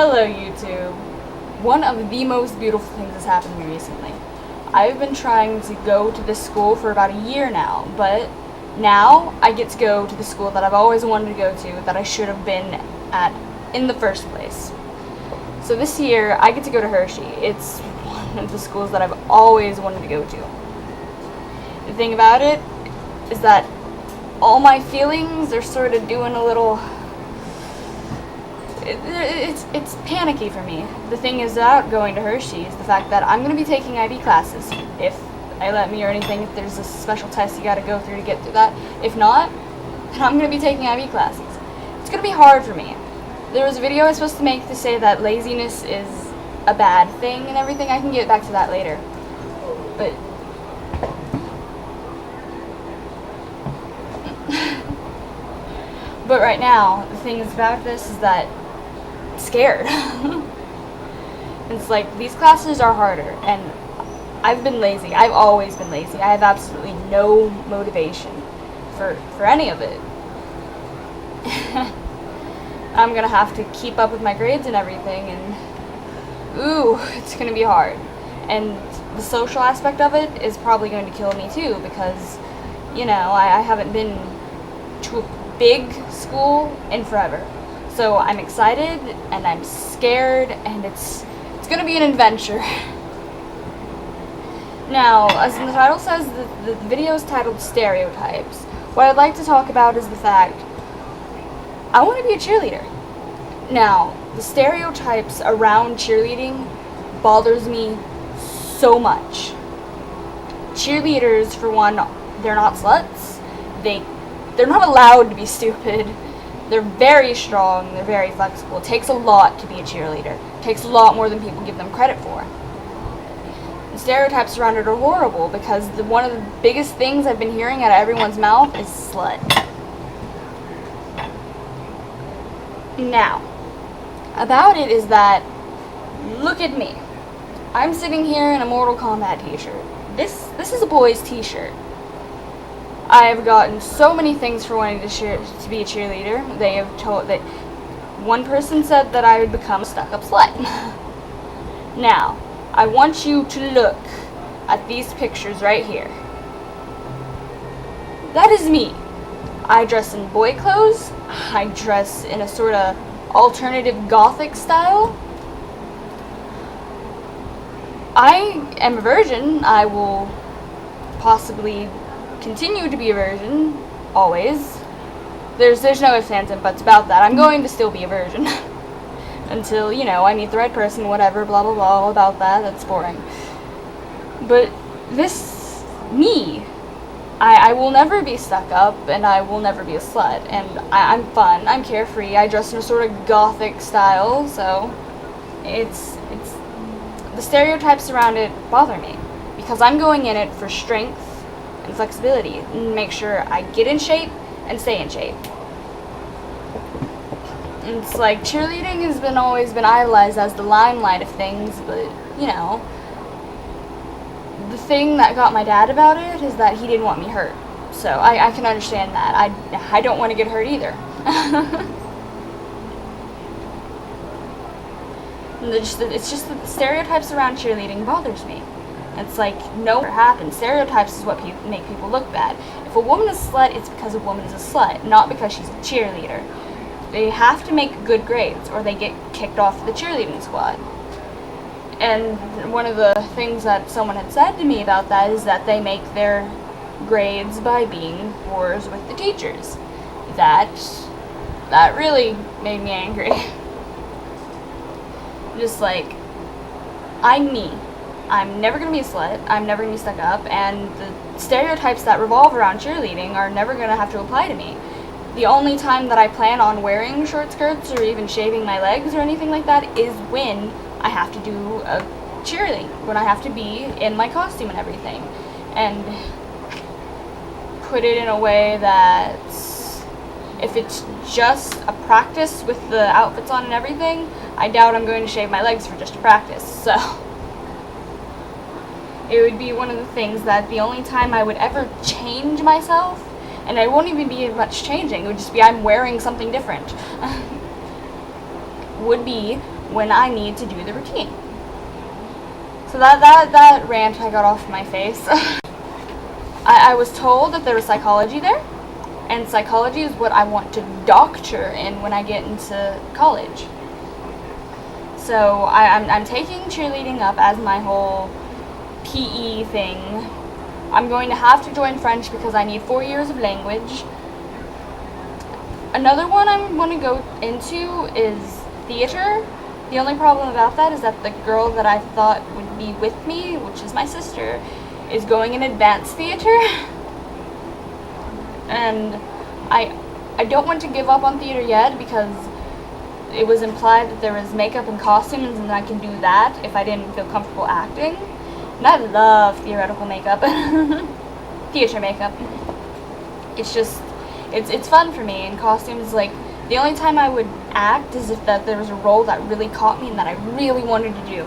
Hello YouTube. One of the most beautiful things has happened to me recently. I've been trying to go to this school for about a year now, but now I get to go to the school that I've always wanted to go to, that I should have been at in the first place. So this year, I get to go to Hirschi. It's one of the schools that I've always wanted to go to. The thing about it is that all my feelings are sort of doing a little... It's panicky for me. The thing is about going to Hirschi is the fact that I'm going to be taking IB classes, if they let me or anything, if there's a special test you got to go through to get through that. If not, then I'm going to be taking IB classes. It's going to be hard for me. There was a video I was supposed to make to say that laziness is a bad thing and everything. I can get back to that later. But... but right now, the thing is about this is that I'm scared. It's like, these classes are harder, and I've been lazy. I've always been lazy. I have absolutely no motivation for any of it. I'm gonna have to keep up with my grades and everything, and ooh, it's gonna be hard. And the social aspect of it is probably going to kill me too, because, you know, I haven't been to a big school in forever. So I'm excited, and I'm scared, and it's gonna be an adventure. Now, as the title says, the video is titled Stereotypes. What I'd like to talk about is the fact I want to be a cheerleader. Now, the stereotypes around cheerleading bothers me so much. Cheerleaders, for one, they're not sluts. They're not allowed to be stupid. They're very strong, they're very flexible. It takes a lot to be a cheerleader. It takes a lot more than people give them credit for. The stereotypes around it are horrible because one of the biggest things I've been hearing out of everyone's mouth is slut. Now, about it is that, look at me. I'm sitting here in a Mortal Kombat t-shirt. This is a boy's t-shirt. I've gotten so many things for wanting to be a cheerleader. They have told that one person said that I would become a stuck-up slut. Now, I want you to look at these pictures right here. That is me. I dress in boy clothes. I dress in a sort of alternative gothic style. I am a virgin. I will possibly continue to be a virgin, always. There's no ifs, ands, and buts about that. I'm going to still be a virgin. Until, you know, I meet the right person, whatever, blah, blah, blah, all about that. That's boring. But this, me, I will never be stuck up, and I will never be a slut. And I'm fun, I'm carefree, I dress in a sort of gothic style, so it's the stereotypes around it bother me. Because I'm going in it for strength and flexibility, and make sure I get in shape and stay in shape. It's like, cheerleading has always been idolized as the limelight of things, but, you know, the thing that got my dad about it is that he didn't want me hurt. So I can understand that. I don't want to get hurt either. It's just that the stereotypes around cheerleading bothers me. It's like, no, it happens. Stereotypes is what make people look bad. If a woman is a slut, it's because a woman is a slut, not because she's a cheerleader. They have to make good grades, or they get kicked off the cheerleading squad. And one of the things that someone had said to me about that is that they make their grades by being whores with the teachers. That really made me angry. Just like, I'm me. I'm never going to be a slut, I'm never going to be stuck up, and the stereotypes that revolve around cheerleading are never going to have to apply to me. The only time that I plan on wearing short skirts or even shaving my legs or anything like that is when I have to do a cheerleading, when I have to be in my costume and everything. And put it in a way that if it's just a practice with the outfits on and everything, I doubt I'm going to shave my legs for just a practice, so... it would be one of the things that the only time I would ever change myself, and it won't even be much changing, it would just be I'm wearing something different, would be when I need to do the routine. So that rant I got off my face. I was told that there was psychology there, and psychology is what I want to doctor in when I get into college. So I'm taking cheerleading up as my whole PE thing. I'm going to have to join French because I need 4 years of language. Another one I'm going to go into is theater. The only problem about that is that the girl that I thought would be with me, which is my sister, is going in advanced theater. And I don't want to give up on theater yet because it was implied that there was makeup and costumes and I can do that if I didn't feel comfortable acting. And I love theoretical makeup. Theater makeup. It's just, it's fun for me, and costumes, like, the only time I would act is if that there was a role that really caught me and that I really wanted to do.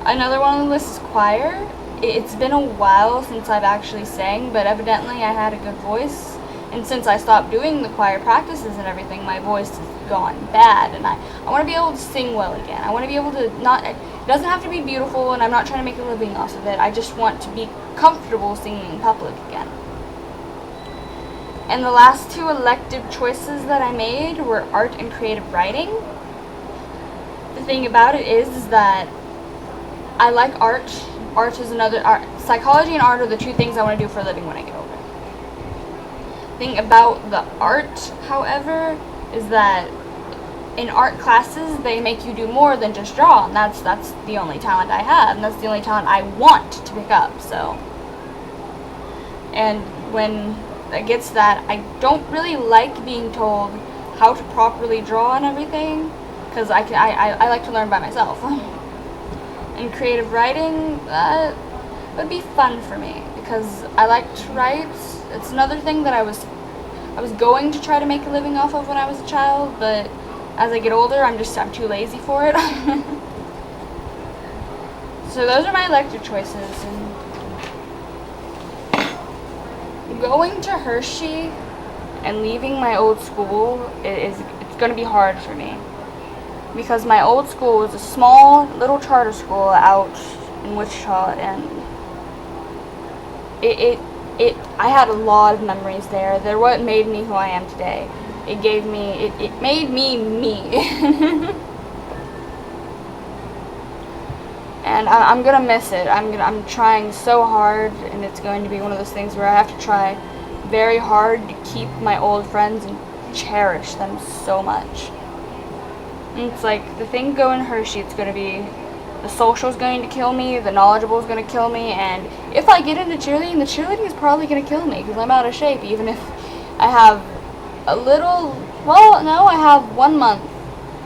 Another one on the list is choir. It's been a while since I've actually sang, but evidently I had a good voice. And since I stopped doing the choir practices and everything, my voice has gone bad. And I want to be able to sing well again. I want to be able to it doesn't have to be beautiful, and I'm not trying to make a living off of it. I just want to be comfortable singing in public again. And the last two elective choices that I made were art and creative writing. The thing about it is that I like art. Art is another art. Psychology and art are the two things I want to do for a living when I get older. The thing about the art, however, is that in art classes they make you do more than just draw, and that's the only talent I have, and that's the only talent I want to pick up. So, and when it gets that, I don't really like being told how to properly draw and everything, because I like to learn by myself. And creative writing, that would be fun for me because I like to write. It's another thing that I was going to try to make a living off of when I was a child, but as I get older, I'm too lazy for it. So those are my elective choices. And going to Hirschi and leaving my old school it's going to be hard for me. Because my old school was a small little charter school out in Wichita, and I had a lot of memories there. They're what made me who I am today. It made me me. And I'm gonna miss it. I'm trying so hard, and it's going to be one of those things where I have to try very hard to keep my old friends and cherish them so much. And it's like, the thing going Hirschi, it's going to be, the social's going to kill me, the knowledgeable's going to kill me, and if I get into cheerleading, the cheerleading is probably going to kill me, because I'm out of shape, even if I have I have 1 month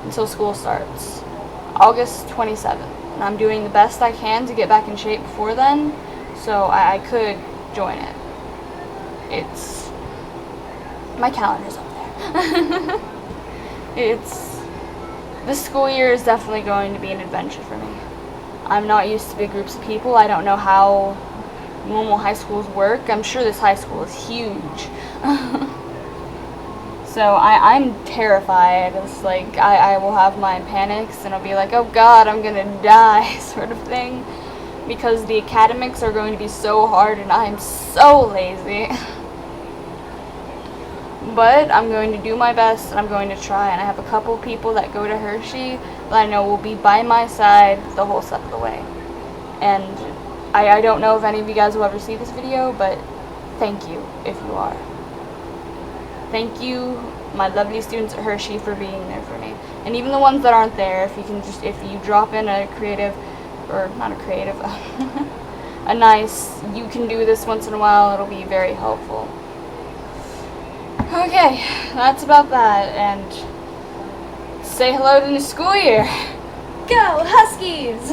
until school starts, August 27th, and I'm doing the best I can to get back in shape before then, so I could join it. My calendar's up there. This school year is definitely going to be an adventure for me. I'm not used to big groups of people. I don't know how normal high schools work. I'm sure this high school is huge. So I'm terrified. It's like I will have my panics and I'll be like, oh God, I'm gonna die sort of thing. Because the academics are going to be so hard and I'm so lazy. But I'm going to do my best, and I'm going to try, and I have a couple people that go to Hirschi that I know will be by my side the whole step of the way. And I don't know if any of you guys will ever see this video, but thank you if you are. Thank you, my lovely students at Hirschi, for being there for me. And even the ones that aren't there, if you drop in a creative, or not a creative, a nice, you can do this once in a while, it'll be very helpful. Okay, that's about that, and say hello to the school year. Go Huskies!